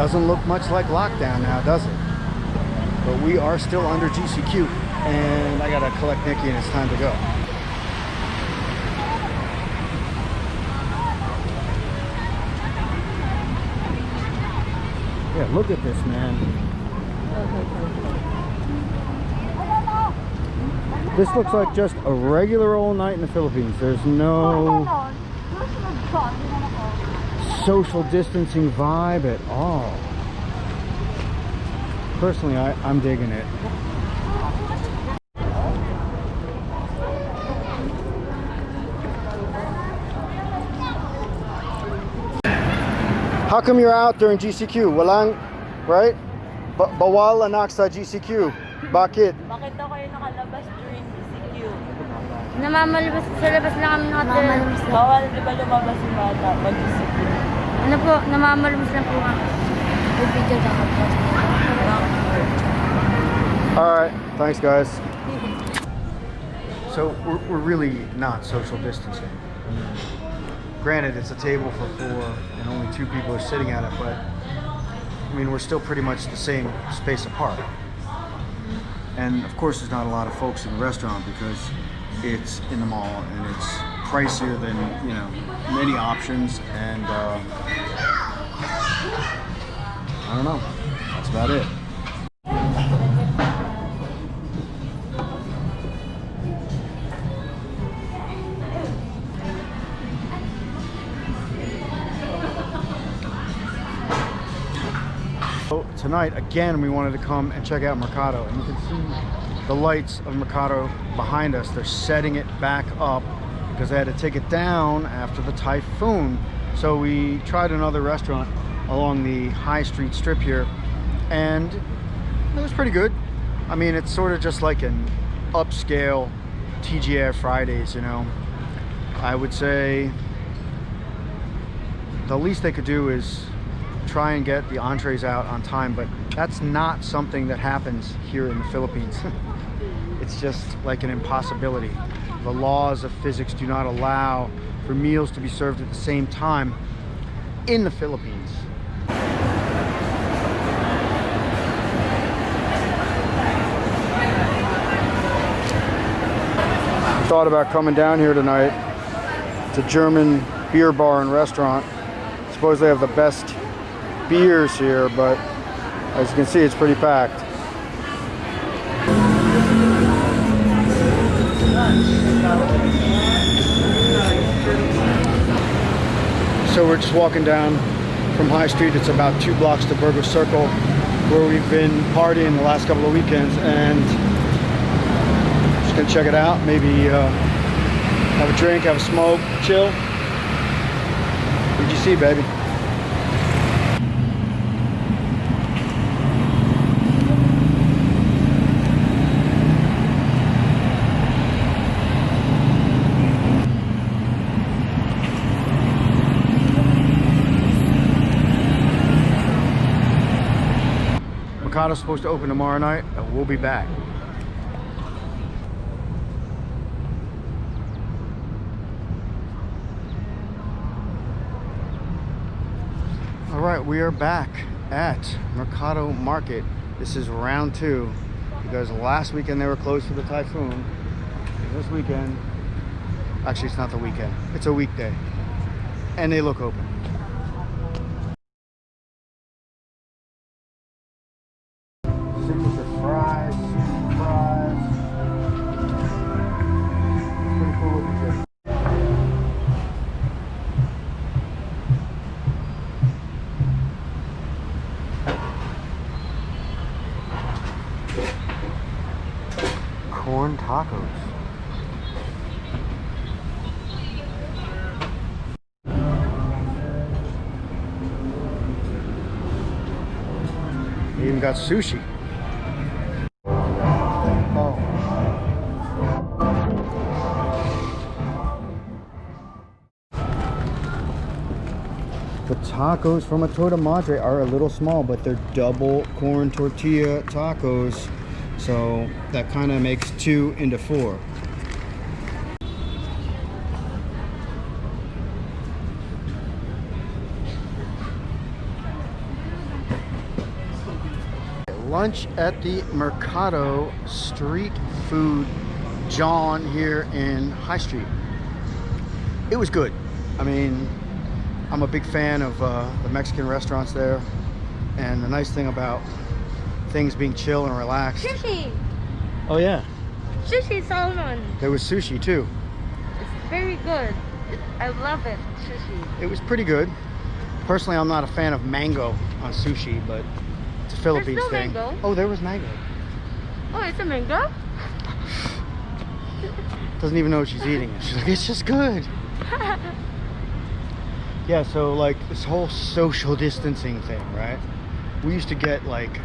Doesn't look much like lockdown now, does it? But we are still under GCQ, and I gotta collect Nikki and it's time to go. Yeah, look at this, man. This looks like just a regular old night in the Philippines. There's no social distancing vibe at all. Personally, I'm digging it. How come you're out during GCQ? Walang, right? Bawal anak sa GCQ. Bakit? Bakit daw kayo nakalabas during GCQ? Namamalabas sa labas lang kami nakatira. Bawal di ba lumabas yung bata pag GCQ? Ano po, namamalabas lang po kami. Video dapat po. Alright, thanks guys. So we're really not social distancing. Granted, it's a table for 4 and only 2 people are sitting at it, but I mean, we're still pretty much the same space apart. And of course, there's not a lot of folks in the restaurant because it's in the mall and it's pricier than, you know, many options. And I don't know, that's about it. So tonight, again, we wanted to come and check out Mercado, and you can see the lights of Mercado behind us. They're setting it back up because they had to take it down after the typhoon. So we tried another restaurant along the High Street strip here, and it was pretty good. I mean, it's sort of just like an upscale TGI Fridays, you know. I would say the least they could do is try and get the entrees out on time, but that's not something that happens here in the Philippines. It's just like an impossibility. The laws of physics do not allow for meals to be served at the same time in the Philippines. I thought about coming down here tonight. It's a German beer bar and restaurant. I suppose they have the best beers here, but as you can see, it's pretty packed. So we're just walking down from High Street. It's about 2 blocks to Burger Circle, where we've been partying the last couple of weekends, and just gonna check it out. Maybe have a drink, have a smoke, chill. What'd you see, baby? Mercado's supposed to open tomorrow night, and we'll be back. All right, we are back at Mercado Market. This is round 2 because last weekend they were closed for the typhoon. This weekend, actually it's not the weekend, it's a weekday, and they look open. Signature fries, fries. Pretty cool looking here. Corn tacos. They even got sushi. Oh. The tacos from a Torta Madre are a little small, but they're double corn tortilla tacos. So that kind of makes 2 into 4. lunch at the Mercado street food John here in High Street. It was good. I mean, I'm a big fan of the Mexican restaurants there, and the nice thing about things being chill and relaxed. Sushi! Oh yeah, Sushi salmon. there was sushi too. It's very good. I love it. Sushi. It was pretty good. Personally, I'm not a fan of mango on sushi, but it's a Philippines no thing. mango. Oh, there was mango. Oh, it's a mango? Doesn't even know what she's eating. She's like, it's just good. Yeah, so like this whole social distancing thing, right? We used to get like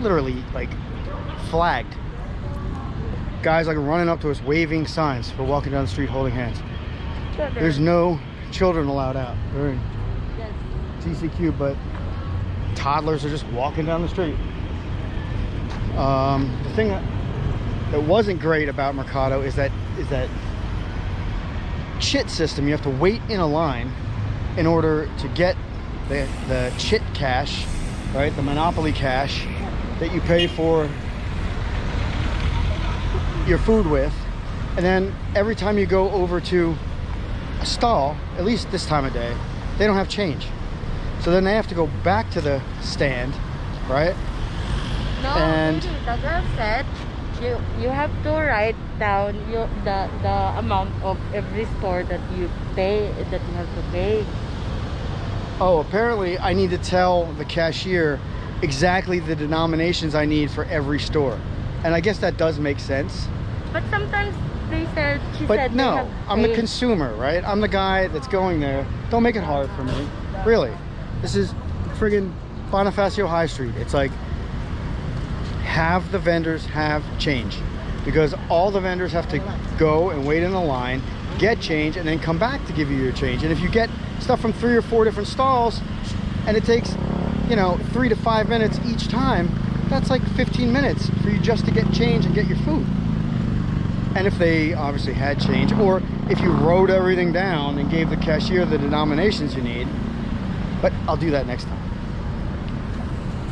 literally like flagged. Guys like running up to us waving signs for walking down the street holding hands. There's no children allowed out. They're in Yes. TCQ, but toddlers are just walking down the street. The thing that wasn't great about Mercado is that chit system. You have to wait in a line in order to get the chit cash, right? The Monopoly cash that you pay for your food with. And then every time you go over to a stall, at least this time of day, they don't have change. So then they have to go back to the stand, right? No, And- really, the girl said you have to write down the amount of every store that you have to pay. Oh, apparently I need to tell the cashier exactly the denominations I need for every store. And I guess that does make sense. But sometimes she said But they no, have I'm the paid. consumer, right? I'm the guy that's going there. Don't make it hard for me. Really. This is friggin' Bonifacio High Street. It's like, have the vendors have change. Because all the vendors have to go and wait in a line, get change, and then come back to give you your change. And if you get stuff from 3 or 4 different stalls, and it takes, 3 to 5 minutes each time, that's like 15 minutes for you just to get change and get your food. And if they obviously had change, or if you wrote everything down and gave the cashier the denominations you need, but I'll do that next time.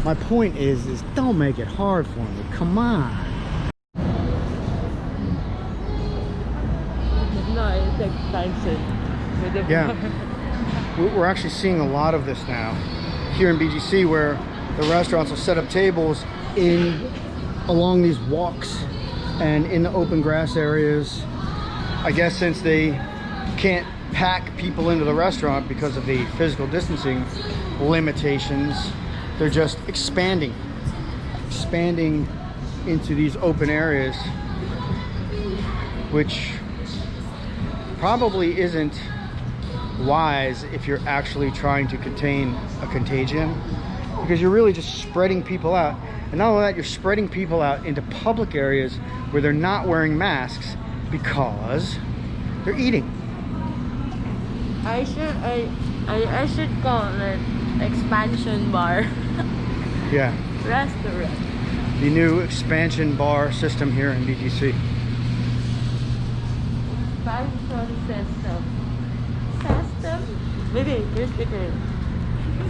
My point is don't make it hard for me. Come on. No, it's expensive. Yeah. We're actually seeing a lot of this now here in BGC, where the restaurants will set up tables along these walks and in the open grass areas. I guess since they can't pack people into the restaurant because of the physical distancing limitations, they're just expanding into these open areas, which probably isn't wise if you're actually trying to contain a contagion, because you're really just spreading people out. And not only that, you're spreading people out into public areas where they're not wearing masks because they're eating. I should call it expansion bar Yeah, restaurant. the new expansion bar system here in BGC. Expansion system. Maybe Krispy Kreme.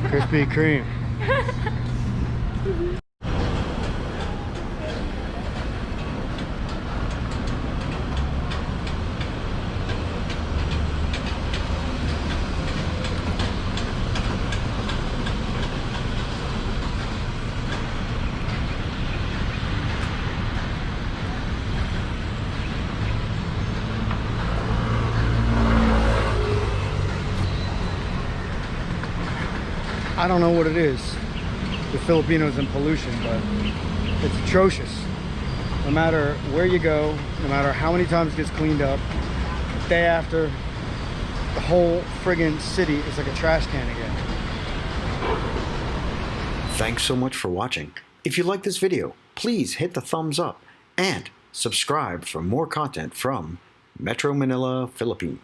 Krispy Kreme. I don't know what it is with Filipinos and pollution, but it's atrocious. No matter where you go, no matter how many times it gets cleaned up, the day after, the whole friggin' city is like a trash can again. Thanks so much for watching. If you like this video, please hit the thumbs up and subscribe for more content from Metro Manila Philippines.